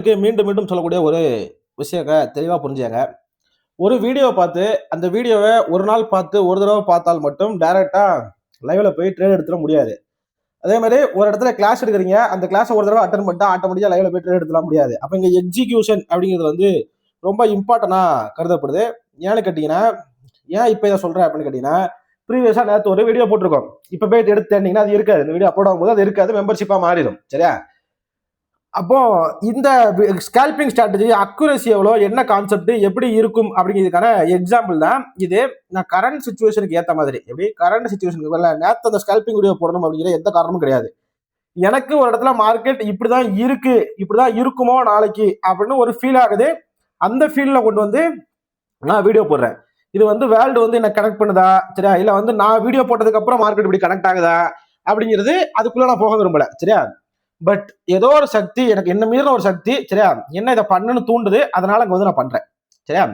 மீண்டும் மீண்டும் சொல்லக்கூடிய ஒரு விஷயங்க தெளிவா புரிஞ்சுக்கங்க. ஒரு வீடியோ பார்த்து, அந்த வீடியோவ ஒரு நாள் பார்த்து, ஒரு தடவ பார்த்தால் மட்டும் டைரக்ட்டா லைவ்ல போய் ட்ரேட் எடுத்துற முடியாது. அதே மாரி ஒரு இடத்துல கிளாஸ் எடுக்குறீங்க. அந்த கிளாஸ ஒரு தடவ அட்டெண்ட் பண்ணிட்டா ஆட்டோமேட்டிக்கா லைவ்ல போய் ட்ரேட் எடுத்துற முடியாது. அப்ப இங்க எக்ஸிகியூஷன் அப்படிங்கிறது வந்து ரொம்ப இம்பார்ட்டன்ட்டா கருதப்படுது. ஏன்னு கேட்டீங்கன்னா, ஏன் இப்ப இத சொல்றேன் அப்படின்னு கேட்டீங்கன்னா, ப்ரீவியஸா நேத்து ஒரு வீடியோ போட்டிருக்கோம். இப்ப போய் எடுத்து தேடினீங்கன்னா அது இருக்காது. இந்த வீடியோ அப்லோட் ஆகும்போது அது இருக்காது. மெம்பர்ஷிப்பா மாறிடும். சரியா? அப்போ இந்த ஸ்கேல்பிங் ஸ்ட்ராட்டஜி அக்யூரசி எவ்வளோ, என்ன கான்செப்ட், எப்படி இருக்கும் அப்படிங்கிறதுக்கான எக்ஸாம்பிள் தான் இது. நான் கரண்ட் சுச்சுவேஷனுக்கு ஏற்ற மாதிரி எப்படி கரண்ட் சுச்சுவேஷனுக்கு வரல நேற்று அந்த ஸ்கேல்பிங் வீடியோ போடணும் அப்படிங்கிற எந்த காரணமும் கிடையாது. எனக்கு ஒரு இடத்துல மார்க்கெட் இப்படிதான் இருக்கு, இப்படிதான் இருக்குமோ நாளைக்கு அப்படின்னு ஒரு ஃபீல் ஆகுது. அந்த ஃபீல்ல கொண்டு வந்து நான் வீடியோ போடுறேன். இது வந்து வேர்ல்டு வந்து என்ன கனெக்ட் பண்ணுதா, சரியா, இல்ல வந்து நான் வீடியோ போட்டதுக்கு அப்புறம் மார்க்கெட் இப்படி கனெக்ட் ஆகுதா அப்படிங்கிறது அதுக்குள்ள நான் போக விரும்பல. சரியா? பட் ஏதோ ஒரு சக்தி, எனக்கு என்ன மீறின ஒரு சக்தி, சரியா, என்ன இதை பண்ணுன்னு தூண்டுது. அதனால இங்க வந்து நான் பண்றேன். சரியா?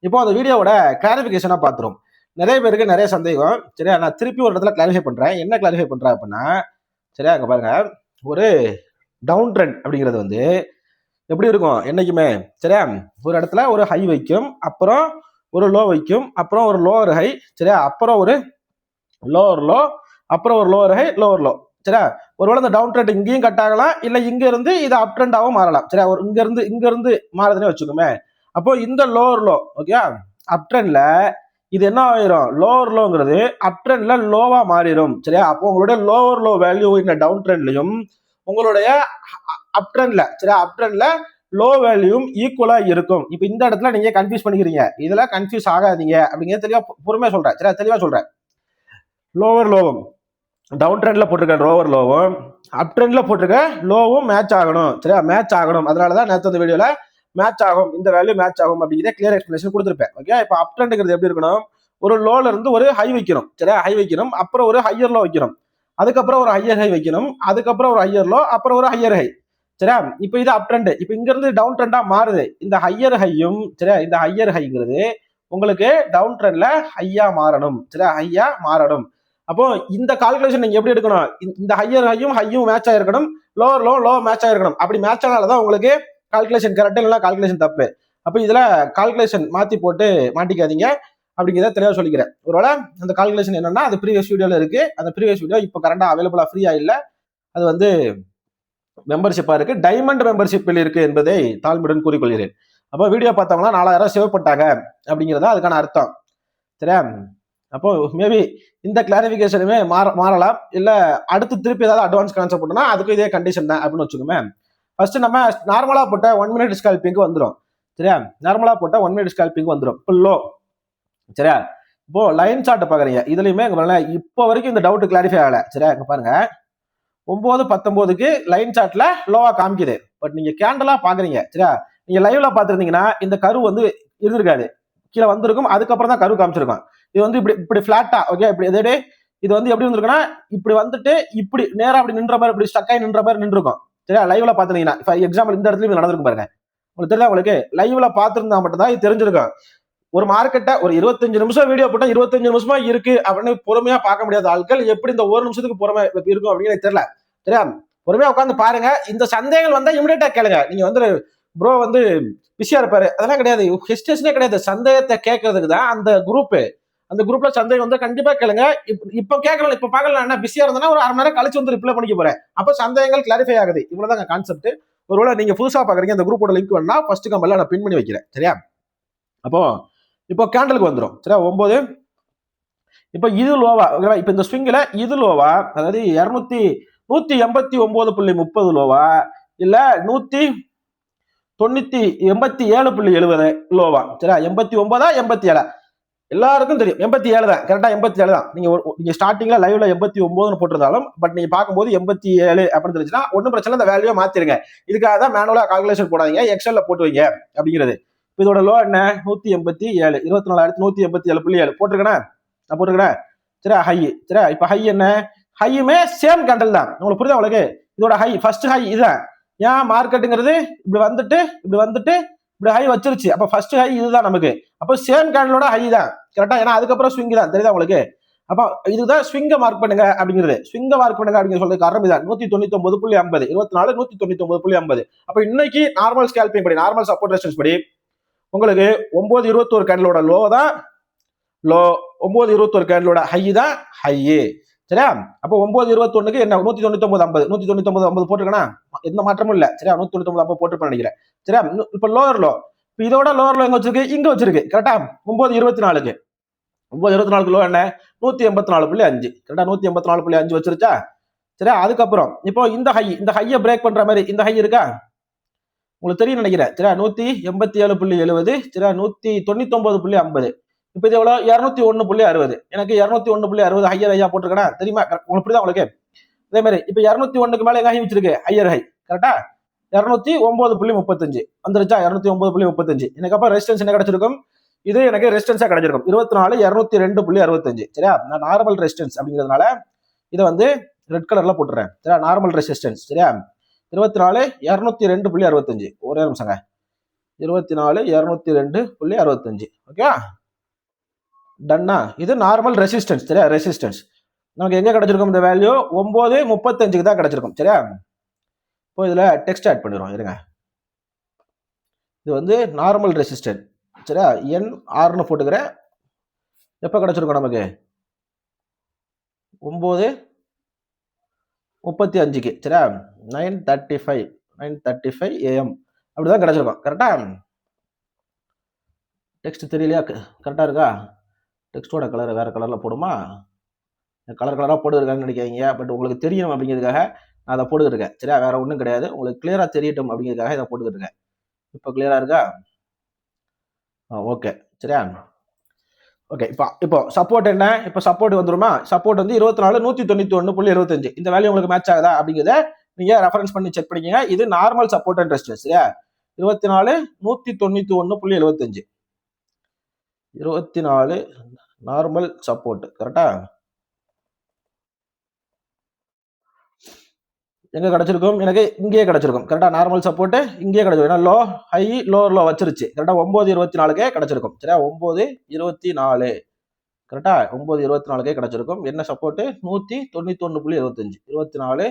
இப்போ அந்த வீடியோவோட கிளாரிபிகேஷனா பாத்துரும். நிறைய பேருக்கு நிறைய சந்தேகம். சரியா? நான் திருப்பி ஒரு இடத்துல கிளாரிஃபை பண்றேன். என்ன கிளாரிஃபை பண்றேன் அப்படின்னா, சரியா, அங்க பாருங்க, ஒரு டவுன் ட்ரெண்ட் அப்படிங்கிறது வந்து எப்படி இருக்கும் என்னைக்குமே. சரியா? ஒரு இடத்துல ஒரு ஹை வைக்கும், அப்புறம் ஒரு லோ வைக்கும், அப்புறம் ஒரு லோவர் ஹை, சரியா, அப்புறம் ஒரு லோவர் லோ, அப்புறம் ஒரு லோவர் ஹை, லோவர் லோ. சரியா? ஒருவேளை இந்த டவுன் ட்ரெண்ட் இங்கேயும் கட் ஆகலாம், இல்ல இங்க இருந்து இது அப் ட்ரெண்டாவும் மாறலாம். சரியா? ஒரு இங்க இருந்து மாறுதுன்னு வச்சுக்கோமே. அப்போ இந்த லோவர் லோ, ஓகே, அப் ட்ரெண்ட்ல இது என்ன ஆயிரும், லோவர் லோங்கிறது அப் ட்ரெண்ட்ல லோவா மாறிடும். சரியா? அப்போ உங்களுடைய லோவர் லோ வேல்யூ இந்த டவுன் ட்ரெண்ட்லயும் உங்களுடைய அப் ட்ரெண்ட்ல, சரியா, அப் ட்ரெண்ட்ல லோ வேல்யூம் ஈக்குவலா இருக்கும். இப்போ இந்த இடத்துல நீங்க கன்ஃபியூஸ் பண்ணிக்கிறீங்க. இதுல கன்ஃபியூஸ் ஆகாதீங்க அப்படிங்கிறது தெளிவா பொறுமையா சொல்றேன். சரியா? தெளிவா சொல்றேன். லோவர் லோவும் டவுன் ட்ரெண்ட்ல போட்டிருக்க லோவர் லோவும் அப் ட்ரெண்ட்ல போட்டிருக்க லோவும் மேட்ச் ஆகணும். சரியா? மேட்ச் ஆகணும். அதனாலதான் நேற்று அந்த வீடியோல மேட்ச் ஆகும், இந்த வேல்யூ மேட்ச் ஆகும் அப்படிங்கிறத கிளியர் எக்ஸ்பிளேஷன் கொடுத்துருப்பேன். ஓகே, இப்போ அப் ட்ரெண்ட்ங்கிறது எப்படி இருக்கணும், ஒரு லோல இருந்து ஒரு ஹை வைக்கணும். சரியா? ஹை வைக்கணும், அப்புறம் ஒரு ஹையர் லோ வைக்கணும், அதுக்கப்புறம் ஒரு ஹையர் ஹை வைக்கணும், அதுக்கப்புறம் ஒரு ஹையர் லோ, அப்புறம் ஒரு ஹையர் ஹை. சரியா? இப்போ இது அப் ட்ரெண்ட். இப்போ இங்க இருந்து டவுன் ட்ரெண்டா மாறுது. இந்த ஹையர் ஹையும், சரியா, இந்த ஹையர் ஹைங்கிறது உங்களுக்கு டவுன் ட்ரெண்ட்ல ஹையா மாறணும். சரியா? ஹையா மாறணும். அப்போ இந்த கால்குலேஷன் நீங்க எப்படி எடுக்கணும், இந்த ஹையர் ஹையும் மேட்ச் ஆயிருக்கணும், லோவர் லோ மேட்ச் ஆயிருக்கணும். அப்படி மேட்ச் ஆனால்தான் உங்களுக்கு கால்குலேஷன் கரெக்ட், இல்லைன்னா கால்குலேஷன் தப்பு. அப்போ இதுல கால்குலேஷன் மாத்தி போட்டு மாட்டிக்காதீங்க அப்படிங்கிறத தெளிவாக சொல்லிக்கிறேன். ஒருவேளை அந்த கால்குலேஷன் என்னன்னா அது ப்ரீவியஸ் வீடியோல இருக்கு. அந்த ப்ரீவியஸ் வீடியோ இப்போ கரண்டா அவைலபிளா ஃப்ரீயா இல்லை, அது வந்து மெம்பர்ஷிப்பா இருக்கு, டைமண்ட் மெம்பர்ஷிப்பில் இருக்கு என்பதை தாழ்மையுடன் கூறிக்கொள்கிறேன். அப்போ வீடியோ பார்த்தவங்கன்னா 4000 சேவ் பண்ணிட்டாங்க அப்படிங்கிறதா அதுக்கான அர்த்தம். சரியா? அப்போ மேபி இந்த கிளாரிபிகேஷனுமே மாறலாம், இல்ல அடுத்து திருப்பி ஏதாவது அட்வான்ஸ் கான்செப்ட் போட்டோம்னா அதுக்கு இதே கண்டிஷன் தான் அப்படின்னு வச்சுக்கோமே. ஃபர்ஸ்ட் நம்ம நார்மலா போட்ட 1 மினிட் ஸ்கால்பிங் வந்துடும். சரியா? நார்மலா போட்ட 1 மினிட் ஸ்கால்பிங் வந்துடும். இப்போ லோ, சரியா, இப்போ லைன் சார்ட் பாக்குறீங்க. இதுலயுமே இப்போ வரைக்கும் இந்த டவுட் கிளாரிஃபை ஆகல. சரியா? இங்க பாருங்க, 9:19க்கு லைன் சார்ட்ல லோவா காமிக்குது. பட் நீங்க கேண்டலா பாக்குறீங்க. சரியா? நீங்க லைவ்ல பாத்துருந்தீங்கன்னா இந்த கரு வந்து இருந்திருக்காது, கீழே வந்திருக்கும், அதுக்கப்புறம் தான் கரு காமிச்சிருக்கும். இது வந்து இப்படி பிளாட்டா, ஓகே, இப்படி இது வந்து எப்படி வந்திருக்குன்னா இப்படி வந்துட்டு இப்படி நேரா அப்படி நின்ற மாதிரி, இப்படி ஸ்டக் ஆகி நின்ற மாதிரி நின்றுருக்கும். சரியா? லைவ்ல பாத்துனீங்கன்னா எக்ஸாம்பிள் இந்த இடத்துல நடந்திருக்கும் பாருங்க. உங்களுக்கு தெரியுதா? உங்களுக்கு லைவ்ல பாத்துருந்தா மட்டும் தான் இது தெரிஞ்சிருக்கும். ஒரு மார்க்கெட்டை ஒரு 25 நிமிஷம் வீடியோ போட்டா 25 நிமிஷமா இருக்கு அப்படின்னு பொறுமையா பார்க்க முடியாத ஆட்கள் எப்படி இந்த ஒரு நிமிஷத்துக்கு பொறுமை இருக்கும் அப்படின்னு தெரியல. சரியா? பொறுமையா உட்காந்து பாருங்க. இந்த சந்தேகங்கள் வந்தா இமிடியேட்டா கேளுங்க. நீங்க வந்து ப்ரோ வந்து பிஸியா இருப்பாரு, அதெல்லாம் கிடையாது, ஹெஸ்டேஷனே கிடையாது. சந்தேகத்தை கேட்கறதுக்கு தான் அந்த குரூப். அந்த குரூப்ல சந்தேகம் வந்து கண்டிப்பா கேளுங்க. இப்ப கேட்கலாம், இப்ப பார்க்கலாம், என்ன பிஸியா இருந்தா ஒரு 1/2 மணி நேரம் கழிச்சு வந்து ரிப்ளை பண்ணிக்க போறேன். அப்ப சந்தேகங்கள் கிளாரிஃபை ஆகுது. இவ்வளவுதான் கான்செப்ட். ஒருவேளை நீங்க புதுசா பாக்குறீங்க, அந்த குரூப்போட லிங்க் வேணா ஃபர்ஸ்ட் கமெண்ட்ல நான் பின் பண்ணி வைக்கிறேன். சரியா? அப்போ இப்போ கேண்டலுக்கு வந்துடும். சரியா? 9. இப்போ இது லோவா, இப்போ இந்த ஸ்விங்ல இது லோவா, அதாவது 189.30 லோவா, இல்ல 187.70 லோவா? சரியா? 89 87 எல்லாருக்கும் தெரியும். 87 தான் கரெக்டா, 87 தான். நீங்க ஸ்டார்டிங்ல லைவ்ல 89 போட்டிருந்தாலும் பட் நீங்க பார்க்கும்போது 87 அப்படின்னு தெரிஞ்சுன்னா ஒன்றும் பிரச்சனை, இந்த வேல்யூ மாத்திருங்க. இதுக்காக தான் மேனுவலா கால்குலேஷன் போடாதீங்க, எக்ஸல்ல போட்டு வைங்க அப்படிங்கிறது. இதோட லோ என்ன, 187, 24,187.7 போட்டிருக்கேன், நான் போட்டிருக்கேன். சரியா? ஹை. சரியா? இப்ப ஹை என்ன, ஹையுமே சேம் கேண்டல் தான். உங்களுக்கு புரியுதா? உங்களுக்கு இதோட ஹை, ஃபர்ஸ்ட் ஹை இதுதான். ஏன் மார்க்கெட்டுங்கிறது இப்படி வந்துட்டு இப்படி ஹை வச்சிருச்சு. அப்ப ஃபர்ஸ்ட் ஹை இதுதான் நமக்கு. அப்போ சேம் கேண்டலோட ஹை தான் கரெக்டா, ஏன்னா அதுக்கப்புறம் ஸ்விங் தான். தெரியுதா உங்களுக்கு? அப்ப இதுதான் ஸ்விங்க மார்க் பண்ணுங்க அப்படிங்கிறது. ஸ்விங்க மார்க் பண்ணுங்க அப்படிங்கிற சொல்றது காரணம் இதான். 199.50 24 199.50. அப்ப இன்னைக்கு நார்மல் ஸ்கேல்பிங் படி, நார்மல் சப்போர்ட் ரெசிஸ்டன்ஸ் படி உங்களுக்கு 9.21 கேண்டலோட லோ தான் லோ, 9.21 கேண்டலோட ஹை தான் ஹை. சரியா? அப்போ 9.21க்கு என்ன 199.50 199.50 போட்டுருக்கா, எந்த மாற்றமும் இல்ல. சரியா? 199.50 போட்டுருப்பேன் நினைக்கிறேன். சரியா? இப்ப லோவர் லோ, இதோட லோவர் லோ எங்க வச்சிருக்கு, இங்க வச்சிருக்கு. கரெக்டா? 9.24க்கு 9.24 லோ என்ன 184.5. கரெக்டா? 184.5 வச்சிருச்சா? சரியா? அதுக்கப்புறம் இப்போ இந்த ஹையை பிரேக் பண்ற மாதிரி இந்த ஹை இருக்கா, உங்களுக்கு தெரியும் நினைக்கிறேன். சரியா? 187.70. சரியா? 199.50. இப்ப இது எவ்வளவு 201.60. எனக்கு 201.60 ஹையர் ஹையா போட்டிருக்கா தெரியுமா, உங்களுக்கு புரியுதா உங்களுக்கு? அதே மாதிரி இப்ப 201க்கு மேல எங்க ஹை வச்சிருக்கு, ஹையர் ஹை. கரெக்டா? 209.35 வந்துருச்சா? 209.35. எனக்கு அப்ப ரெசிஸ்டன்ஸ் என்ன கிடைச்சிருக்கும், இது எனக்கு ரெசிஸ்டன்ஸா கிடைச்சிருக்கும் 24 202.65. சரியா? நான் நார்மல் ரெசிஸ்டன்ஸ் அப்படிங்கிறதுனால இதை வந்து ரெட் கலர்ல போட்டுறேன். சரியா? Normal resistance. சரியா? 24 202.65. ஒரே நிமிஷங்க. 24 202.65. ஓகே, டன்னா. இது நார்மல் ரெசிஸ்டன்ஸ். சரியா? ரெசிஸ்டன்ஸ் நமக்கு எங்க கிடைச்சிருக்கும், இந்த வேல்யூ 9.35க்கு தான் கிடைச்சிருக்கும். சரியா? இப்போ இதுல டெக்ஸ்ட் ஆட் பண்ணிடுவோம் இருங்க. இது வந்து நார்மல் ரெசிஸ்டன்ஸ். சரியா? NRன்னு போட்டுக்கிறேன். எப்ப கிடைச்சிருக்கும் நமக்கு 9:35க்கு. சரியா? 9:35 AM அப்படிதான் கிடைச்சிருக்கும். கரெக்டா? டெக்ஸ்ட் தெரியலையா, கரெக்டா இருக்கா? டெக்ஸ்டோட கலர் வேற கலர்ல போடுமா, கலர் கலரா போட்டுருக்காங்கன்னு நினைக்காதீங்க. பட் உங்களுக்கு தெரியும் அப்படிங்கிறதுக்காக நான் அதை போட்டுக்கிருக்கேன். சரியா? வேற ஒன்றும் கிடையாது, உங்களுக்கு கிளியரா தெரியட்டும் அப்படிங்கிறதுக்காக இதை போட்டுக்கிருக்கேன். இப்போ கிளியரா இருக்கா? ஓகே. சரியா? ஓகே. இப்போ சப்போர்ட் என்ன, இப்போ சப்போர்ட் வந்துருமா, சப்போர்ட் வந்து 24 191.25. இந்த வேல்யூ உங்களுக்கு மேட்ச் ஆகுதா அப்படிங்கிறத நீங்க ரெஃபரன்ஸ் பண்ணி செக் பண்ணிக்கங்க. இது நார்மல் சப்போர்ட் அண்ட் ரெசிஸ்டன்ஸ். சரியா? 24 191.75. 24 நார்மல் சப்போர்ட். கரெக்டா? எங்க கிடைச்சிருக்கும், எனக்கு இங்கேயே கிடைச்சிருக்கும். கரெக்டா? நார்மல் சப்போர்ட் இங்கேயே கிடைச்சிருக்கும். ஏன்னா லோ ஹை லோவர் லோ வச்சிருச்சு. கரெக்டா? 9.24க்கே கிடைச்சிருக்கும். சரியா? 9.24. கரெக்டா? 9.24க்கே கிடைச்சிருக்கும். என்ன சப்போர்ட் 191.75. 24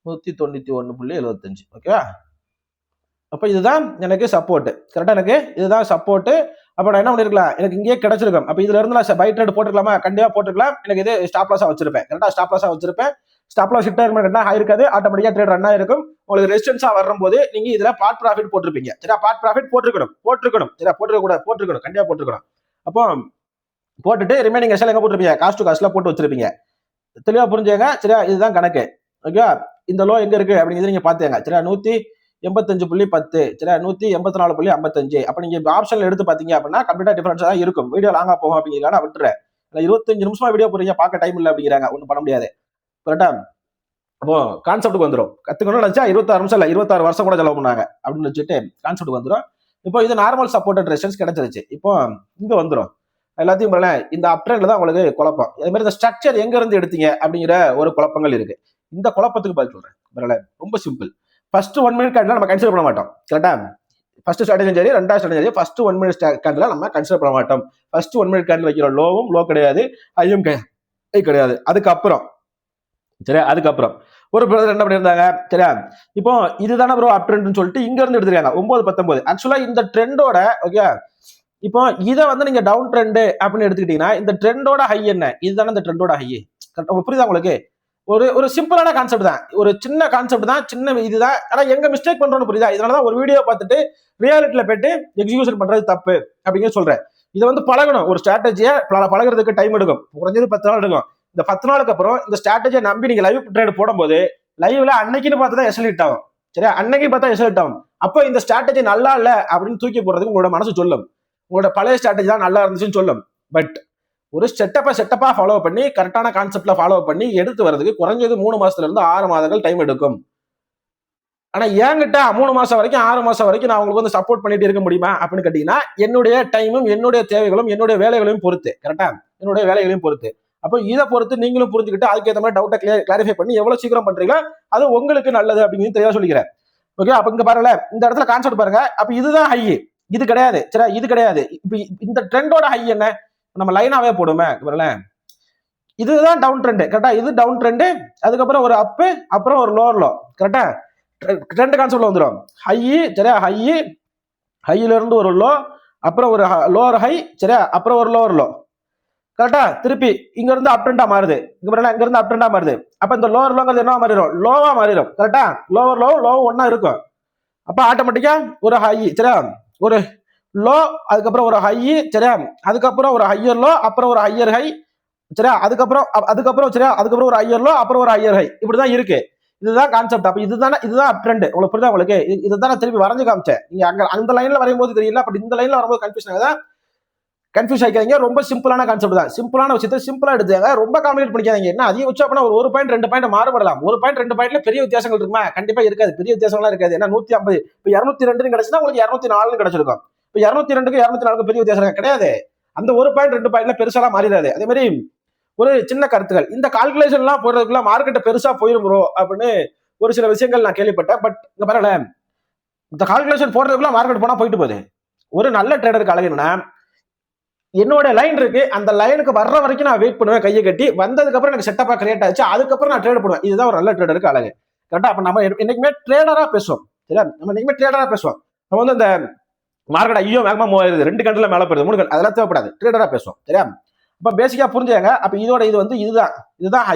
191.75. ஓகேவா? அப்ப இதுதான் எனக்கு சப்போர்ட். கரெக்டா? எனக்கு இதுதான் சப்போர்ட். அப்ப நான் என்ன பண்ணிருக்கலாம், எனக்கு இங்கேயே கிடைச்சிருக்கும். அப்ப இதுல இருந்து நான் பை ட்ரேட் போட்டுக்கலாமா, கண்டிப்பா போட்டுக்கலாம். எனக்கு இது ஸ்டாப் லாஸா வச்சிருப்பேன். கரெக்டா? ஸ்டாப் லாஸா வச்சிருப்பேன். ஸ்டாப் லாஸ் ஹிட் ஆயிருமா ஆயிருக்காது, ஆட்டோமேட்டிக்கா ட்ரேட் ரன் ஆயிருக்கும். உங்களுக்கு ரெசிஸ்டன்ஸா வரும்போது நீங்க இதுல பார்ட் ப்ராஃபிட் போட்டிருப்பீங்க. சரியா? பார்ட் ப்ராஃபிட் போட்டிருக்கணும். சரியா? போட்டிருக்கணும், கண்டிப்பா போட்டிருக்கணும். அப்போ போட்டுட்டு ரிமைனிங் எஸ்எல் எங்க போட்டிருப்பீங்க, காஸ்ட் டு காஸ்ட்ல போட்டு வச்சிருப்பீங்க. தெளிவா புரிஞ்சுங்க. சரியா? இதுதான் கணக்கு. ஓகே, இந்த லோ எங்க இருக்கு அப்படிங்கிறது நீங்க பாத்துங்க. சரியா? 185.10. சரியா? 184.55. அப்ப நீங்க ஆப்ஷன்ல எடுத்து பாத்தீங்க அப்படின்னா கம்ப்ளீட்டா டிஃபரன்ஸா தான் இருக்கும். வீடியோ லாங்கா போகும் அப்படிங்கிறத விட்டுறேன். 25 நிமிஷமா வீடியோ போறீங்க, பார்க்க டைம் இல்லை அப்படிங்கிறாங்க, ஒன்றும் பண்ண முடியாது. கரெக்டா? அப்போ கான்செப்டுக்கு வந்துடும். கத்துக்கணும்னு நினைச்சா 26 நிமிஷம் இல்ல 26 வருஷம் கூட செலவு பண்ணாங்க அப்படின்னு வச்சுட்டு கான்செப்டுக்கு வந்துடும். இப்போ இது நார்மல் சப்போர்ட் ரெசிஸ்டன்ஸ் கிடைச்சிருச்சு. இப்போ இங்க வந்துடும் எல்லாத்தையும் போல. இந்த அப் ட்ரெண்ட்ல தான் உங்களுக்கு குழப்பம். அதே மாதிரி இந்த ஸ்ட்ரக்சர் எங்க இருந்து எடுத்தீங்க அப்படிங்கிற ஒரு குழப்பங்கள் இருக்கு. இந்த குழப்பத்துக்கு பதில் சொல்றேன். ரொம்ப சிம்பிள். ஃபர்ஸ்ட் 1 மினிட் கேண்டில் நம்ம கன்சிடர் பண்ண மாட்டோம். கரெக்டா? ஃபர்ஸ்ட் ஸ்ட்ராட்டஜி சரி, ரெண்டாவது ஸ்ட்ராட்டஜி சரி, ஃபர்ஸ்ட் 1 மினிட் கேண்டில் நம்ம கன்சிடர் பண்ண மாட்டோம். ஃபர்ஸ்ட் 1 மினிட் கேண்டில் வைக்கிற லோவும் லோ கிடையாது, ஐயும் கிடையாது. அதுக்கப்புறம் சரியா? அதுக்கப்புறம் ஒரு பிரதர் என்ன பண்ணியிருந்தாங்க, சரியா? இப்போ இதுதானே ப்ரோ அப் ட்ரெண்ட்னு சொல்லிட்டு இங்க இருந்து எடுத்துருக்காங்க 9.19. ஆக்சுவலா இந்த ட்ரெண்டோட ஓகே, இப்போ இதை வந்து நீங்க டவுன் ட்ரெண்ட் அப்படின்னு எடுத்துக்கிட்டீங்கன்னா இந்த ட்ரெண்டோட ஹை என்ன, இதுதானே இந்த ட்ரெண்டோட ஹை. புரியுதா உங்களுக்கு? ஒரு சிம்பிளான கான்செப்ட் தான், ஒரு சின்ன கான்செப்ட் தான், சின்ன இதுதான். ஆனா எங்க மிஸ்டேக் பண்றோம்னு புரியுதா? இதனாலதான் ஒரு வீடியோ பார்த்துட்டு ரியாலிட்டியில போயிட்டு எக்ஸிகியூஷன் பண்றது தப்பு அப்படின்னு சொல்றேன். இதை வந்து பழகணும். ஒரு ஸ்ட்ராட்டஜியை பழகிறதுக்கு டைம் எடுக்கும், குறைஞ்சது 10 நாள் எடுக்கும். இந்த 10 நாளுக்கு அப்புறம் இந்த ஸ்ட்ராட்டஜியை நம்பி நீங்க லைவ் ட்ரேட் போடும்போது லைவ்ல அன்னைக்குன்னு பார்த்து தான் எஸ்எல் ஹிட் ஆகும். சரியா? அன்னைக்கு பார்த்தா எஸ்எல் ஹிட் ஆகும். அப்போ இந்த ஸ்ட்ராட்டஜி நல்லா இல்ல அப்படின்னு தூக்கி போடுறதுக்கு உங்களோட மனசு சொல்லும், உங்களோட பழைய ஸ்ட்ராட்டஜி தான் நல்லா இருந்துச்சுன்னு சொல்லும். பட் ஒரு செட்டப்பா ஃபாலோ பண்ணி கரெக்டான கான்செப்ட்ல ஃபாலோ பண்ணி எடுத்து வரதுக்கு குறைஞ்சது 3 மாசத்துல இருந்து 6 மாதங்கள் டைம் எடுக்கும். ஆனா என்கிட்ட 3 மாசம் வரைக்கும் 6 மாசம் வரைக்கும் நான் உங்களுக்கு வந்து சப்போர்ட் பண்ணிட்டு இருக்க முடியுமா அப்படின்னு கேட்டீங்கன்னா என்னுடைய டைமும் என்னுடைய தேவைகளும் என்னுடைய வேலைகளையும் பொறுத்து. கரெக்டா? என்னுடைய வேலைகளையும் பொறுத்து. அப்போ இதை பொறுத்து நீங்களும் புரிஞ்சுக்கிட்டு அதுக்கேற்ற மாதிரி டவுட்டை கிளாரிஃபை பண்ணி எவ்வளவு சீக்கிரம் பண்றீங்களோ அது உங்களுக்கு நல்லது அப்படின்னு தெளிவா சொல்லிக்கிறேன். ஓகே, அப்ப இங்க பாருங்க, இந்த இடத்துல கான்செப்ட் பாருங்க. அப்ப இதுதான் ஹை, இது கிடையாது. சரியா? இது கிடையாது. இப்ப இந்த ட்ரெண்டோட ஹை என்ன, நம்ம லைனாவே போடுமே. இதுதான் டவுன் ட்ரெண்ட் கரெக்டா, இது டவுன் ட்ரெண்ட், அதுக்கப்புறம் ஒரு அப்பு, அப்புறம் ஒரு லோவர் லோ கரெக்டா, ட்ரெண்ட் கான்செப்ட்ல வந்துடும். ஹை சரியா, ஹையில இருந்து ஒரு லோ, அப்புறம் ஒரு லோவர் ஹை சரியா, அப்புறம் ஒரு லோவர் லோ கரெக்டா, திருப்பி இங்க இருந்து அப் ட்ரெண்டா மாறுது, இங்க இருந்து அப் ட்ரெண்டா மாறுது. அப்ப இந்த லோவர் லோங்கிறது என்ன மாறிடும், லோவா மாறிடும் கரெக்டா, லோவர் லோ ஒன்னா இருக்கும். அப்ப ஆட்டோமேட்டிக்கா ஒரு ஹை சரியா, ஒரு லோ, அதுக்கப்புறம் ஒரு ஹை சரியா, அதுக்கப்புறம் ஒரு ஹையர் லோ, அப்புறம் ஒரு ஹையர் ஹை சரியா, அதுக்கப்புறம் சரியா, அதுக்கப்புறம் ஒரு ஹையர் லோ, அப்புறம் ஒரு ஹையர் ஹை, இப்படிதான் இருக்கு. இதுதான் கான்செப்ட். அப்ப இதுதான் அப் ட்ரெண்ட். உங்களுக்கு புரியுதா உங்களுக்கு? இதுதான் நான் திருப்பி வரைஞ்சு காமிச்சேன். நீங்க அங்க அந்த லைன்ல வரையும்போது தெரியல, பட் இந்த லைன்ல வரும்போது கன்ஃபியூஷன் ஆகுதா? கன்ஃபியூஸ் ஆகிக்காதீங்க. ரொம்ப சிம்பிளான கான்செப்ட் தான். சிம்பிளான விஷயத்தை சிம்பிளா எடுத்துங்க, ரொம்ப காம்ப்ளிகேட் பண்ணிக்காதீங்க. என்ன அதிகபட்சம் அப்படின்னா ஒரு பாயிண்ட் 2 பாயிண்ட் மாறுபடலாம். ஒரு பாயிண்ட் 2 பாயிண்ட்ல பெரிய வித்தியாசங்கள் இருக்குமா? கண்டிப்பா இருக்காது. பெரிய வித்தியாசம்லாம் இருக்காது. ஏன்னா 150 இப்போ 202 கிடைச்சுன்னா உங்களுக்கு 204 கிடைச்சிருக்கும். இப்போ 202க்கு 204 பெரிய வித்தியாசம் கிடையாது. அந்த ஒரு பாயிண்ட் 2 பாயிண்ட்ல பெருசாலாம் மாறிடாது. அதே மாதிரி ஒரு சின்ன கருத்துக்கள், இந்த கால்குலேஷன்லாம் போடுறதுக்குள்ள மார்க்கெட்டை பெருசா போயிடும் ப்ரோ அப்படின்னு ஒரு சில விஷயங்கள் நான் கேள்விப்பட்டேன். பட் இங்க பரவாயில்ல, இந்த கால்குலேஷன் போடுறதுக்குள்ள மார்க்கெட் போனா போயிட்டு போகுது. ஒரு நல்ல ட்ரேடருக்கு அழகு என்னன்னா, என்னோட லைன் இருக்கு, அந்த லைனுக்கு வர்ற வரைக்கும் நான் வெயிட் பண்ணுவேன் கையை கட்டி, வந்ததுக்கு அப்புறம் எனக்கு செட்டப்பா கிரியேட் ஆச்சு, அதுக்கப்புறம் நான் ட்ரேட் பண்ணுவேன். இதுதான் ஒரு நல்ல ட்ரேடருக்கு அழகு கரெக்டா. அப்ப நம்ம என்னைக்குமே ட்ரேடரா பேசுவோம் சரியா, நம்ம என்னைக்குமே ட்ரேடரா பேசுவோம். நம்ம வந்து இந்த மார்க்கெட் ஐயோ வேகமா மூவ் ஆயிருது, 2 கண்டில மேல போயிருது, 3 அதெல்லாம் தேவைப்படாது, ட்ரேடரா பேசுவோம் சரியா. அப்ப பேசிக்கா புரிஞ்சுங்க. அப்ப இதோட இது வந்து இதுதான் ஹை.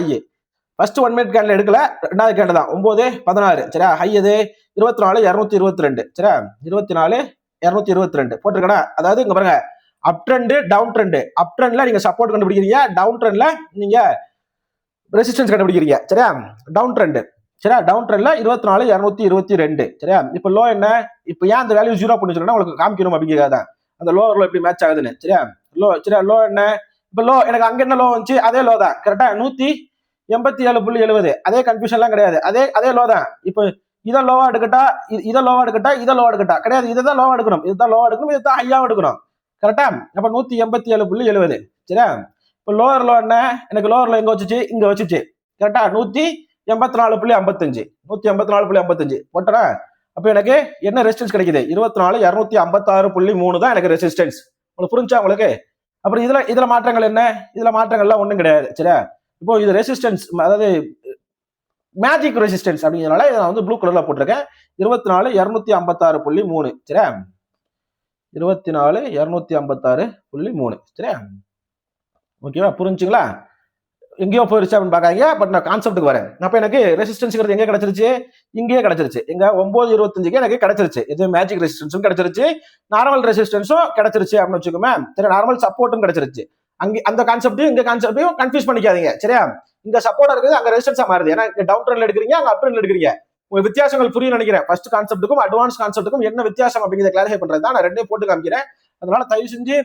ஃபர்ஸ்ட் 1 மினிட் கேண்டில் எடுக்கல, ரெண்டாவது கேண்டில் தான் 9-16 சரியா. ஹை எது 24-222 சரியா, 24-222 போட்டிருக்கா. அதாவது இங்க பாருங்க, அப் ட்ரெண்ட் டவுன் ட்ரெண்ட். அப் ட்ரெண்ட்ல நீங்க சப்போர்ட் கண்டுபிடிக்கிறீங்க, டவுன் ட்ரெண்ட்ல நீங்க ரெசிஸ்டன்ஸ் கண்டுபிடிக்கிறீங்க சரியா. டவுன் ட்ரெண்ட் சரியா, டவுன் ட்ரெண்ட்ல 24-222 சரியா. இப்ப லோ என்ன, இப்ப ஏன் அந்த வேல்யூ 0 பண்ணி வச்சிருக்கேன்னா உங்களுக்கு காமிக்கணும் அப்படிங்கிறதா, அந்த லோவர் லோ எப்படி மேட்ச் ஆகுதுன்னு சரியா. லோ சரியா, லோ என்ன, இப்ப லோ எனக்கு அங்க என்ன லோ வந்துச்சு, அதே லோ தான் கரெக்டா, 187.70. அதே கன்ஃபியூஷன் எல்லாம் கிடையாது, அதே லோ தான். இப்ப இதை லோவா எடுக்கட்டா, இதை லோவா எடுக்கட்டா கிடையாது, இதை தான் லோவா எடுக்கணும், இதுதான் லோவா எடுக்கணும், இதுதான் ஹையா எடுக்கணும் கரெக்டா. அப்ப 187.70 சரியா. இப்ப லோவர் லோ என்ன, எனக்கு லோவர் லோ எங்க வச்சுச்சு, இங்க வச்சுச்சு கரெக்டா, 184.55 184.55 போட்டா. அப்ப எனக்கு என்ன ரெசிஸ்டன்ஸ் கிடைக்குது, 24-256.3 தான் எனக்கு ரெசிஸ்டன்ஸ். உங்களுக்கு புரிஞ்சா உங்களுக்கு? அப்புறம் இதுல மாற்றங்கள் என்ன, இதுல மாற்றங்கள்லாம் ஒண்ணும் கிடையாது சரியா. இப்போ இது ரெசிஸ்டன்ஸ், அதாவது மேஜிக் ரெசிஸ்டன்ஸ் அப்படிங்கிறதுனால இதை நான் வந்து ப்ளூ கலர்ல போட்டிருக்கேன். 24-256.3 சரியா, 24-256.3 சரியா. ஓகேவா, புரிஞ்சுங்களா? எங்கேயோ போயிருச்சு அப்படின்னு பாக்காங்க, பட் நான் கான்செப்ட்டுக்கு வரேன். அப்ப எனக்கு ரெசிஸ்டன்ஸ் எங்க கிடைச்சிருச்சு, இங்கேயே கிடைச்சிருச்சு. எங்க 9.25 எனக்கு கிடைச்சிருச்சு. இது மேஜிக் ரெசிஸ்டன்ஸும் கிடைச்சிருச்சு, நார்மல் ரெசிஸ்டன்ஸும் கிடைச்சிருச்சு அப்படின்னு வச்சுக்கோமே. சரி, நார்மல் சப்போர்ட்டும் கிடைச்சிருச்சு. அங்க அந்த கான்செப்டையும் இங்க கான்செப்டையும் கன்ஃபியூஸ் பண்ணிக்காதீங்க சரியா. இங்க சப்போர்ட் இருக்குது, அங்க ரெசிஸ்டன்ஸா மாறுது. ஏன்னா இங்க டவுன் ட்ரெண்ட்ல எடுக்கிறீங்க, அங்க அப் ட்ரெண்ட்ல எடுக்கிறீங்க. உங்களுக்கு வித்தியாசங்கள் புரியும் நினைக்கிறேன். ஃபர்ஸ்ட் கான்செப்ட்டுக்கும் அட்வான்ஸ் கான்செப்ட்டுக்கும் என்ன வித்தியாசம் அப்படிங்கிறத கிளாரிஃபை பண்றது தான் நான் ரெண்டையும் போட்டு காமிக்கிறேன். அதனால தயவு செஞ்சு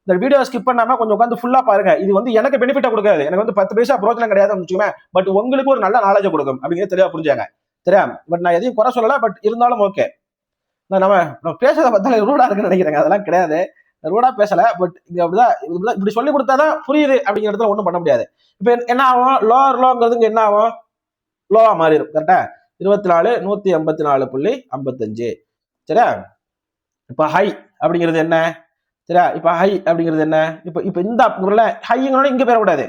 இந்த வீடியோ ஸ்கிப் பண்ணாம கொஞ்சம் உட்காந்து ஃபுல்லா பாருங்க. இது வந்து எனக்கு பெனிஃபிட்டா கொடுக்காது, எனக்கு வந்து 10 பைசா பிரோஜனம் கிடையாதுன்னு வச்சுக்கோங்க. பட் உங்களுக்கு ஒரு நல்ல நாலேஜ் கொடுக்கும் அப்படிங்கிறது தெளிவா புரிஞ்சாங்க சரியா. பட் நான் எதையும் குறை சொல்லல, பட் இருந்தாலும் ஓகே. நம்ம பேசுறத பார்த்தாலும் ரூடா இருக்குன்னு நினைக்கிறேங்க, அதெல்லாம் கிடையாது, ரூடா பேசல. பட் இங்க அப்படிதான் இப்படி சொல்லி கொடுத்தாதான் புரியுது அப்படிங்கிறதுல ஒன்றும் பண்ண முடியாது. இப்ப என்ன ஆகும், லோங்கிறதுங்க என்ன ஆகும், லோவா மாறிடும் கரெக்டா. 24-184.55 சரியா. இப்ப ஹை அப்படிங்கிறது என்ன சரியா, இப்ப ஹை அப்படிங்கிறது என்ன, இப்ப இந்த ஹைங்களோட இங்க பெறக்கூடாது,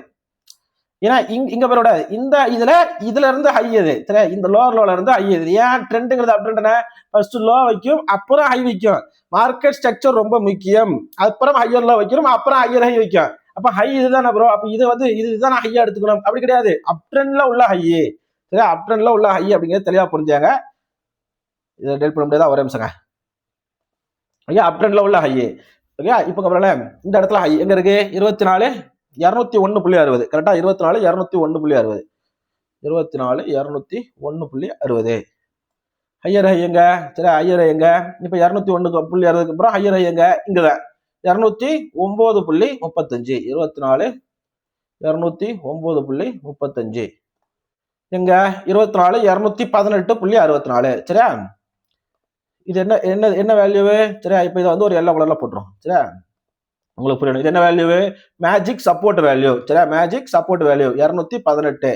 ஏன்னா இங்க பெறக்கூடாது. இந்த இதுல இருந்து ஹை எது சரியா, இந்த லோவர் லோல இருந்து ஹை எது. ஏன் ட்ரெண்டுங்கிறது அப் ட்ரெண்ட், ஃபர்ஸ்ட் லோ வைக்கும் அப்புறம் ஹை வைக்கும். மார்க்கெட் ஸ்ட்ரக்சர் ரொம்ப முக்கியம். அப்புறம் ஹையர் லோ வைக்கணும், அப்புறம் ஹையர் ஹை வைக்கும். அப்ப ஹை இதுதானே ப்ரோ, அப்ப இது வந்து இதுதான் ஹையா எடுத்துக்கணும் அப்படி கிடையாது. அப் ட்ரெண்ட்ல உள்ள ஹை சரியா, அப் ட்ரெண்ட்ல உள்ள ஹை அப்படிங்கிறது தெளிவா புரிஞ்சாங்க. இதை டெல் பண்ண முடியாதா, ஒரே நிமிஷங்க. ஐயா, அப் ட்ரெண்ட்ல உள்ள ஹை ஓகே. இப்போ இந்த இடத்துல ஹை எங்க இருக்கு, 24-201.60 கரெக்டா, 24-201.60 24-201.60 ஹையர் ஹை எங்க சரி, ஹையர் ஹை எங்க, இப்ப 201.60 அப்புறம் ஹையர் ஹை எங்க, இங்கதான் 209.35 24-209.35 எங்க 24-218.64 சரியா. இது என்ன என்ன என்ன வேல்யூ சரியா. இப்ப இதை வந்து ஒரு எல்லோ கலர்ல போட்டுரும் சரியா, உங்களுக்கு புரியணும். இது என்ன வேல்யூ, மேஜிக் சப்போர்ட் வேல்யூ சரியா, மேஜிக் சப்போர்ட் வேல்யூ 218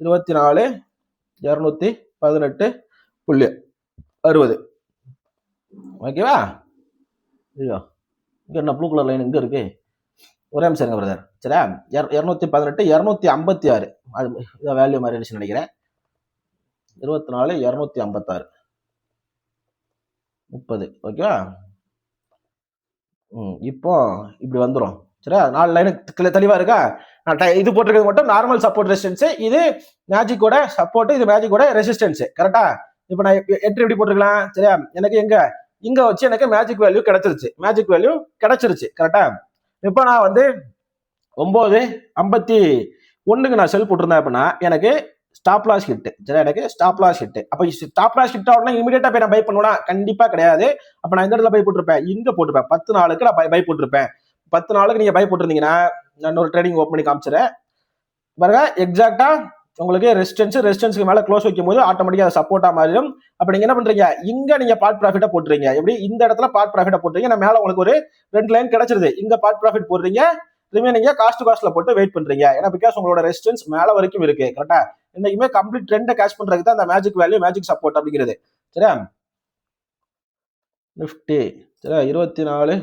24-218.60 ஓகேவா. ஐயோ, இங்க என்ன ப்ளூ கலர் லைன் இங்க இருக்கு, ஒரே நிமிஷம் இருங்க பிரதர். சரியா? 218 256 அது வேல்யூ மாறிடுச்சுன்னு நினைக்கிறேன். 24 256 30 ஓகேவா? இப்போ இப்படி வந்துடும். சரியா? 4 லைன் தெளிவா இருக்கா? இது போட்டிருக்கிறது மட்டும் நார்மல் சப்போர்ட் ரெசிஸ்டன்ஸ், இது மேஜிக்கோட சப்போர்ட், இது மேஜிக்கோட ரெசிஸ்டன்ஸ். கரெக்டா? இப்போ நான் என்ட்ரி எப்படி போட்டிருக்கலாம்? சரியா? எனக்கு இங்க வச்சு எனக்கு மேஜிக் வேல்யூ கிடைச்சிருச்சு. கரெக்டா? இப்போ நான் வந்து 9:51க்கு நான் செல் போட்டிருந்தேன் அப்படின்னா எனக்கு ஸ்டாப் லாஸ் ஹிட். சரி, எனக்கு ஸ்டாப் லாஸ் ஹிட். அப்ப ஸ்டாப் லாஸ் ஹிட் ஆகணும் இமீடியட்டா போய் நான் பை பண்ணுவேனா? கண்டிப்பா கிடையாது. அப்ப நான் இந்த இடத்துல பை போட்டிருப்பேன், இங்க போட்டிருப்பேன். 10 நாளுக்கு நான் பை போட்டிருப்பேன். 10 நாளுக்கு நீங்க பை போட்டிருந்தீங்கன்னா நான் ஒரு ட்ரேடிங் ஓப்பன் பண்ணி காமிச்சிடறேன் பாருங்க. எக்ஸாக்டா உங்களுக்கு ரெசிஸ்டன்ஸ்க்கு மேல க்ளோஸ் வைக்கும் போது ஆட்டோமேட்டிக்கா அதை சப்போர்ட்டா மாறிடும். அப்ப நீங்க என்ன பண்றீங்க, இங்க நீங்க பார்ட் ப்ராஃபிட்டா போட்டுறீங்க. எப்படி இந்த இடத்துல பார்ட் ப்ராஃபிட்டா போட்டுறீங்க, நான் மேல உங்களுக்கு ஒரு 2 லைன் கிடைச்சிருது, இங்க பார்ட் ப்ராஃபிட் போடுறீங்க, ரிமைனிங்க காஸ்ட்ல போட்டு வெயிட் பண்றீங்க. ஏன்னா பிகாஸ் உங்களோட ரெசிஸ்டன்ஸ் மேல வரைக்கும் இருக்கு. கரெக்டா? இன்னைக்குமே கம்ப்ளீட் ட்ரெண்டை கேஷ் பண்றதுக்கு தான் அந்த மேஜிக் வேல்யூ, மேஜிக் சப்போர்ட் அப்படிங்கிறது. சரியா? நிஃப்டி சரியா? 24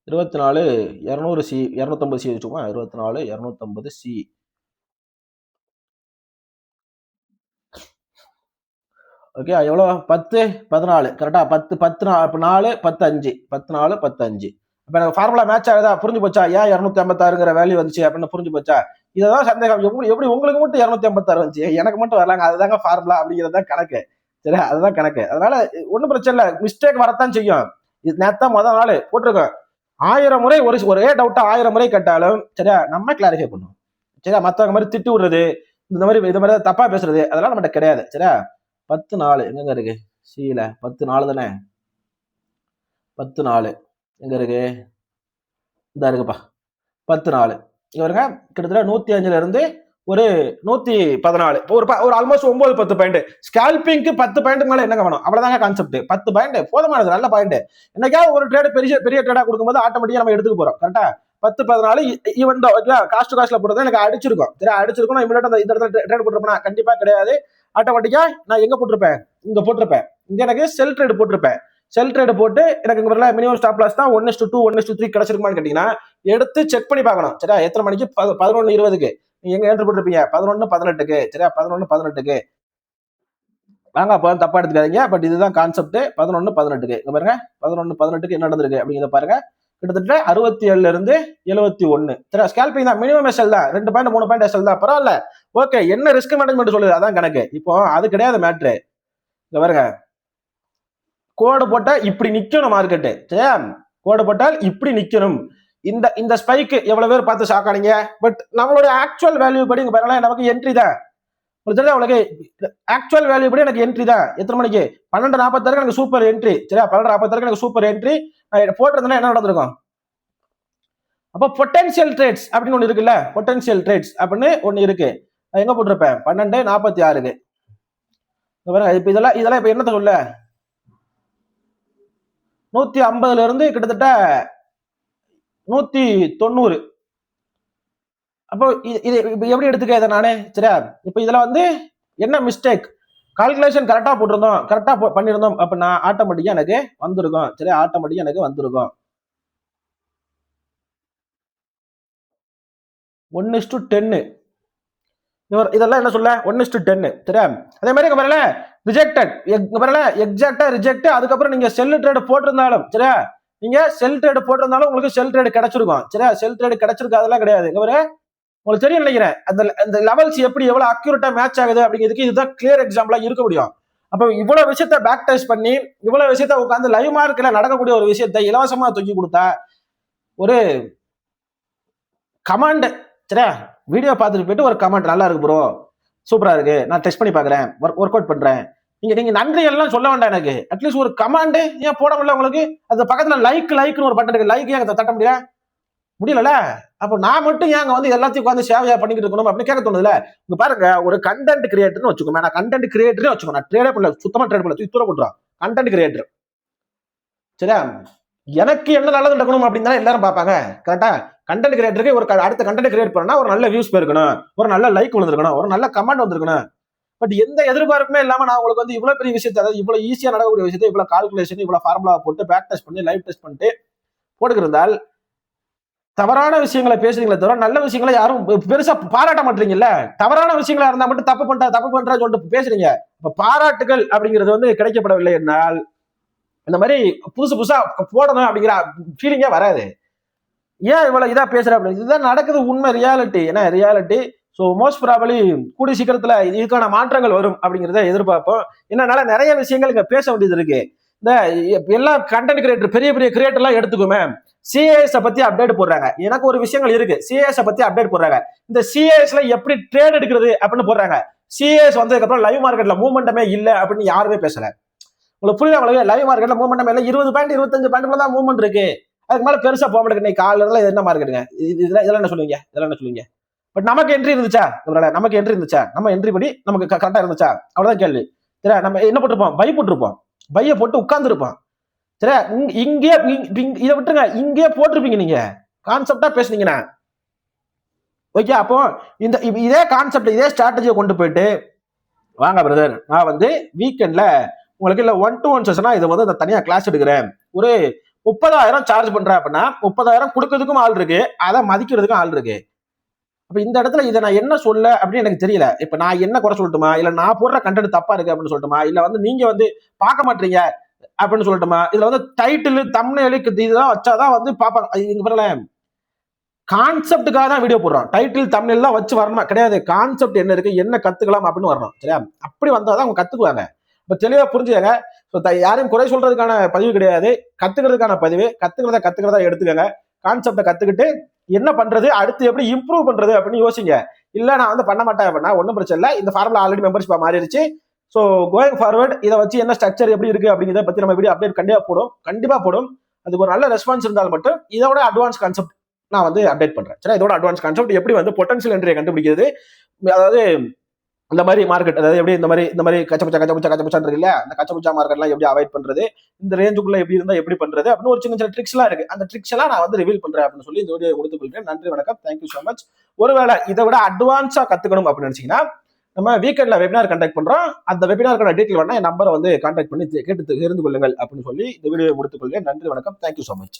200 சி 250 சி வச்சுக்கோமா. 24 250 C okay. எவ்வளோ? 10 14 கரெக்டா? 10 10 4 10 5 10 4 10 5. இப்ப எனக்கு ஃபார்முலா மேட்ச் ஆகுதா? புரிஞ்சு போச்சா? ஏன் 256ங்கிற வேல்யூ வந்துச்சு அப்படின்னு புரிஞ்சு போச்சா? இததான் சந்தேகம். எப்படி உங்களுக்கு மட்டும் 256 வந்துச்சு, எனக்கு மட்டும் வரலாங்க? அதுதாங்க ஃபார்முலா அப்படிங்கிறத கணக்கு. சரியா? அதுதான் கணக்கு. அதனால ஒன்றும் பிரச்சனை இல்லை, மிஸ்டேக் வரத்தான் செய்யும். இது நேத்தான் முதல் நாள் போட்டிருக்கோம். 1000 முறை ஒரே டவுட்டா 1000 முறை கேட்டாலும் சரியா நம்ம கிளாரிஃபை பண்ணுவோம். சரியா? மற்றவங்க மாதிரி திட்டு விடுறது, இந்த மாதிரி தப்பா பேசுறது அதெல்லாம் நம்மகிட்ட கிடையாது. சரியா? 10 4 எங்க இருக்கு? சில 10 4 தானே? 10 4 எங்க இருக்கு? இந்த இருக்குப்பா 10 4 இங்க வருங்க. கிட்டத்தட்ட 105ல இருந்து ஒரு 114 ஒரு ஆல்மோஸ்ட் 9-10 பாயிண்ட். ஸ்கேல்பிங்க்கு 10 பாயிண்ட் மேல என்னங்க வேணும்? அவ்வளவுதாங்க கான்செப்ட். 10 பாயிண்ட் போதுமானது, நல்ல பாயிண்ட். என்னைக்காவது ஒரு ட்ரேட் பெரிய ட்ரேடா கொடுக்கும்போது ஆட்டோமேட்டிக்கா நம்ம எடுத்துக்க போறோம். கரெக்டா? 10 14 ஈவன் காஸ்ட்ல போடுறது எனக்கு அடிச்சிருக்கும். சரியா? அடிச்சிருக்கும். நான் இமிடியேட்டா இந்த இடத்துல ட்ரேட் போட்டிருப்பேன்? கண்டிப்பா கிடையாது. ஆட்டோமேட்டிக்கா நான் எங்க போட்டிருப்பேன்? இங்க போட்டிருப்பேன். இங்க எனக்கு செல் ட்ரேட் போட்டிருப்பேன். செல் ட்ரேட் போட்டு எனக்கு இங்க மினிமம் ஸ்டாப் லாஸ் தான் 1:2 1:3 கிடைச்சிருக்குமான்னு கேட்டீங்கன்னா எடுத்து செக் பண்ணி பார்க்கணும். சரியா? எத்தனை மணிக்கு? 11:20க்கு நீங்க எங்க என்ட்ரி போட்டிருப்பீங்க? 11:18க்கு. சரியா? 11:18க்கு வாங்க. அப்ப தப்பா எடுத்துக்காதீங்க. பட் இதுதான் கான்செப்ட். 11:18க்கு இங்க பாருங்க. 11:18க்கு என்ன நடந்திருக்கு அப்படிங்கிறத பாருங்க. கிட்டத்தட்ட 67ல இருந்து 71. சரியா? ஸ்கேல்பிங் தான், மினிமம் எஸ்எல் தான், 2 பாயிண்ட் 3 பாயிண்ட் எஸ்எல் தான், பரவாயில்ல. ஓகே, என்ன ரிஸ்க் மேனேஜ்மெண்ட் சொல்லுது அதான் கணக்கு. இப்போ அது கிடையாது மேட்ரு. இங்க பாருங்க, கோடு போட்டா இப்படி நிக்கணும் மார்க்கெட்டு. சரியா? கோடு போட்டால் இப்படி நிக்கணும். இந்த ஸ்பைக் எவ்வளவு பேர் பார்த்து ஷாக் ஆனீங்க. பட் நம்மளோட ஆக்சுவல் வேல்யூ படி இங்க பாருங்களேன், நமக்கு என்ட்ரி தான். உங்களுக்கு ஆக்சுவல் வேல்யூ படி எனக்கு என்ட்ரி தான். எத்தனை மணிக்கு? 12:46 எனக்கு சூப்பர் என்ட்ரி. சரியா? 12:46 எனக்கு சூப்பர் என்ட்ரி. போட்டிருந்தேன்னா என்ன நடந்திருக்கும்? அப்போ பொட்டன்சியல் ட்ரேட்ஸ் அப்படின்னு ஒண்ணு இருக்குல்ல, பொட்டன்சியல் ட்ரேட்ஸ் அப்படின்னு ஒண்ணு இருக்கு. எங்க போட்டிருப்பேன்? 12:46க்கு. இப்ப இதெல்லாம் இப்ப என்னத்த சொல்ல, 150ல இருந்து கிட்டத்தட்ட 190. அப்போ இது எப்படி எடுத்துக்க இதை நானே? சரியா? இப்ப இதுல வந்து என்ன மிஸ்டேக்? கால்குலேஷன் கரெக்டா போட்டிருந்தோம், கரெக்டா பண்ணிருந்தோம் அப்படின்னா ஆட்டோமேட்டிக்கா எனக்கு வந்திருக்கும். சரியா? ஆட்டோமேட்டிக்கா எனக்கு வந்திருக்கும். 1:10 இதெல்லாம் என்ன சொல்ல? 1:10. சரியா? அதே மாதிரி இங்க பாருங்க, ரிஜெக்டட். இங்க பாருங்க, எக்ஸாக்டா ரிஜெக்ட். அதுக்கப்புறம் நீங்க செல் ட்ரேட் போட்டிருந்தாலும் சரியா, நீங்க செல் ட்ரேட் போட்டிருந்தாலும் உங்களுக்கு செல் ட்ரேட் கிடைச்சிருக்கும். சரியா? செல் ட்ரேட் கிடைச்சிருக்கு, அதெல்லாம் கிடையாது. இங்க பாருங்க, உங்களுக்கு தெரியும் நினைக்கிறேன் அந்த லெவல்ஸ் எப்படி எவ்வளவு அக்யூரேட்டா மேட்ச் ஆகுது அப்படிங்கிறதுக்கு இதுதான் கிளியர் எக்ஸாம்பிளா இருக்க முடியும். அப்ப இவ்வளவு விஷயத்த பேக் டெஸ்ட் பண்ணி, இவ்வளவு விஷயத்த உட்காந்து லைவ் மார்க்கெட்ல நடக்கக்கூடிய ஒரு விஷயத்தை இலவசமா தூக்கி கொடுத்தா ஒரு கமாண்ட். சரியா? வீடியோ பார்த்துட்டு போயிட்டு ஒரு கமெண்ட், நல்லா இருக்கு ப்ரோ, சூப்பரா இருக்கு, நான் டெஸ்ட் பண்ணி பாக்குறேன், ஒர்க் அவுட் பண்றேன். நீங்க நன்றி எல்லாம் சொல்ல வேண்டாம் எனக்கு. அட்லீஸ்ட் ஒரு கமாண்ட் ஏன் போட முடியல உங்களுக்கு? அது பக்கத்துல லைக்னு ஒரு பட்டன் இருக்கு, லைக் ஏன் தட்ட முடியல? அப்ப நான் மட்டும் ஏங்க வந்து எல்லாத்தையும் உட்காந்து சேவையா பண்ணிக்கிட்டு இருக்கணும் அப்படின்னு கேட்க தோணுதுல. இங்க பாருங்க, ஒரு கண்டென்ட் கிரியேட்டர்னு வச்சுக்கோங்க. நான் கண்டென்ட் கிரியேட்டரே வச்சுக்கோ, நான் ட்ரேடே பண்ணல, சுத்தமா ட்ரேட் பண்ணல, தூர போட்டுறோம். Content creator. சரியா? எனக்கு என்ன நல்லது நடக்கணும் அப்படின்னு தான் எல்லாரும் பார்ப்பாங்க. கரெக்டா? கண்டென்ட் கிரியேட்டருக்கு ஒரு அடுத்த கண்டென்ட் கிரியேட் பண்ணா ஒரு நல்ல வியூஸ் போயிருக்கணும், ஒரு நல்ல லைக் விழுந்திருக்கணும், ஒரு நல்ல கமெண்ட் வந்திருக்கணும். பட் எந்த எதிர்பார்ப்புமே இல்லாம நான் உங்களுக்கு வந்து இவ்வளவு பெரிய விஷயத்தை, அதாவது இவ்வளவு ஈஸியா நடக்கக்கூடிய விஷயத்தை இவ்வளவு கால்குலேஷன், இவ்வளவு ஃபார்முலா போட்டு பேக் டெஸ்ட் பண்ணி லைவ் டெஸ்ட் பண்ணிட்டு போட்டுக்கிருந்தால் தவறான விஷயங்களை பேசுறீங்களே தவிர நல்ல விஷயங்களை யாரும் பெருசா பாராட்ட மாட்டீங்கல்ல. தவறான விஷயங்களா இருந்தா மட்டும் தப்பு பண்ற சொல்லிட்டு பேசுறீங்க. இப்ப பாராட்டுகள் அப்படிங்கிறது வந்து கிடைக்கப்படவில்லை என்னால் இந்த மாதிரி புதுசு புதுசா போடணும் அப்படிங்கிற ஃபீலிங்கே வராது. ஏன் இவ்வளவு இதா பேசுற அப்படின்னு இதுதான் நடக்குது, உண்மை ரியாலிட்டி. ஏன்னா ரியாலிட்டி. ஸோ மோஸ்ட் ப்ராபலி கூடிய சீக்கிரத்துல இதுக்கான மாற்றங்கள் வரும் அப்படிங்கிறத எதிர்பார்ப்போம். என்னன்னால நிறைய விஷயங்கள் இங்க பேச வேண்டியது இருக்கு. இந்த எல்லா கண்டென்ட் கிரியேட்டர் பெரிய பெரிய கிரியேட்டர் எல்லாம் எடுத்துக்குமே சிஏஎஸ் பத்தி அப்டேட் போடுறாங்க. எனக்கு ஒரு விஷயங்கள் இருக்கு, சிஏஎஸ் பத்தி அப்டேட் போடுறாங்க. இந்த சிஏஎஸ்ல எப்படி ட்ரேட் எடுக்கிறது அப்படின்னு போடுறாங்க. சிஏஎஸ் வந்ததுக்கு அப்புறம் லைவ் மார்க்கெட்ல மூவ்மெண்ட்டமே இல்ல அப்படின்னு யாருமே பேசல. உங்களுக்கு புரியுது? உங்களுக்கு லைவ் மார்க்கெட்ல மூவ்மெண்ட் இல்ல, 20 பாயிண்ட் 25 பாயிண்ட் தான் மூவ்மெண்ட் இருக்கு. அதுக்கு மேல பெருசா போக மாட்டேங்குது. காலையில என்ன மார்க்கெட்டுங்க இதெல்லாம் என்ன சொல்லுவீங்க? இதெல்லாம் என்ன சொல்லுவீங்க? பட் நமக்கு என்ட்ரி இருந்துச்சா? நமக்கு என்ட்ரி இருந்துச்சா? நம்ம என்ட்ரி படி நமக்கு கரெக்டா இருந்துச்சா? அவ்வளவுதான் கேள்வி. சரி, நம்ம என்ன போட்டிருப்போம்? பை போட்டிருப்போம். பைய போட்டு உட்கார்ந்து இருப்போம். சரி, இங்கே இதை விட்டுருங்க, இங்கே போட்டிருப்பீங்க நீங்க கான்செப்டா பேசுனீங்கன்னா. ஓகே, அப்போ இந்த இதே கான்செப்ட் இதே ஸ்ட்ராட்டஜியை கொண்டு போயிட்டு வாங்க பிரதர், நான் வந்து வீக்கெண்ட்ல உங்களுக்கு இல்ல 1-to-1 செஷனா இதை வந்து தனியா கிளாஸ் எடுக்கிறேன், ஒரு 30,000 சார்ஜ் பண்றேன் அப்படின்னா 30,000 கொடுக்கறதுக்கும் ஆள் இருக்கு, அதை மதிக்கிறதுக்கும் ஆள் இருக்கு. அப்ப இந்த இடத்துல இதை நான் என்ன சொல்ல அப்படின்னு எனக்கு தெரியல. இப்ப நான் என்ன குறை சொல்லட்டுமா, இல்ல நான் போடுற கண்டென்ட் தப்பா இருக்கு அப்படின்னு சொல்லட்டுமா, இல்ல வந்து நீங்க வந்து பார்க்க மாட்டீங்க அப்படின்னு சொல்லட்டுமா? இதுல வந்து டைட்டில் தம்ப்நெயில் இதெல்லாம் வச்சாதான் வந்து பாப்பாங்க. இங்க பாருங்க, கான்செப்டுக்காக தான் வீடியோ போடுறோம். டைட்டில் தம்ப்நெயில் தான் வச்சு வரணும் கிடையாது. கான்செப்ட் என்ன இருக்கு, என்ன கத்துக்கலாம் அப்படின்னு வரணும். சரியா? அப்படி வந்தாதான் அவங்க கத்துக்குவாங்க. இப்ப தெளிவா புரிஞ்சுக்கங்க. யாரையும் குறை சொல்றதுக்கான பதிவு கிடையாது, கத்துக்கிறதுக்கான பதிவு. கத்துக்கிறதா எடுத்துக்கங்க. கான்செப்டை கத்துக்கிட்டு என்ன பண்றது, அடுத்து எப்படி இம்ப்ரூவ் பண்றது அப்படின்னு யோசிங்க. இல்ல நான் வந்து பண்ண மாட்டேன் அப்படின்னா ஒன்றும் பிரச்சனை இல்லை. இந்த ஃபார்முலா ஆல்ரெடி மெம்பர்ஷிப்பா மாறிடுச்சு. ஸோ கோயிங் ஃபார்வர்ட் இதை வச்சு என்ன ஸ்ட்ரக்சர் எப்படி இருக்கு அப்படிங்கிறத பத்தி நம்ம வீடியோ அப்டேட் கண்டிப்பா போடும். அதுக்கு ஒரு நல்ல ரெஸ்பான்ஸ் இருந்தால் மட்டும் இதோட அட்வான்ஸ் கான்செப்ட் நான் வந்து அப்டேட் பண்றேன். சரி, இதோட அட்வான்ஸ் கான்செப்ட் எப்படி வந்து பொட்டன்ஷியல் என்ட்ரியை கண்டுபிடிக்கிறது, அதாவது இந்த மாதிரி மார்க்கெட், அதாவது எப்படி இந்த மாதிரி கச்சபச்சா இருக்கு இல்ல, அந்த கச்சபச்சா மார்க்கெட்லாம் எப்படி அவாய்ட் பண்றது, இந்த ரேஞ்சுக்குள்ள எப்படி இருந்தா எப்படி பண்றது அப்படின்னு ஒரு சின்ன ட்ரிக்ஸ் எல்லாம் இருக்கு. அந்த ட்ரிக்ஸ் எல்லாம் நான் வந்து ரிவீல் பண்றேன் அப்படின்னு சொல்லி இந்த வீடியோ முடித்துக் கொள்கிறேன். நன்றி, வணக்கம், தேங்க்யூ சோ மச். ஒருவேளை இதை விட அட்வான்ஸா கத்துக்கணும் அப்படின்னு நினைச்சீங்கன்னா நம்ம வீக்கெண்ட்ல வெபினார் கண்டக்ட் பண்றோம். அந்த வெபினாருக்கான டீட்டெயில் வேணா என் நம்பரை வந்து கான்டாக்ட் பண்ணி கேட்டு தெரிந்து கொள்ளுங்கள் அப்படின்னு சொல்லி இந்த வீடியோ முடித்துக் கொள்கிறேன். நன்றி, வணக்கம், தேங்க்யூ சோ மச்.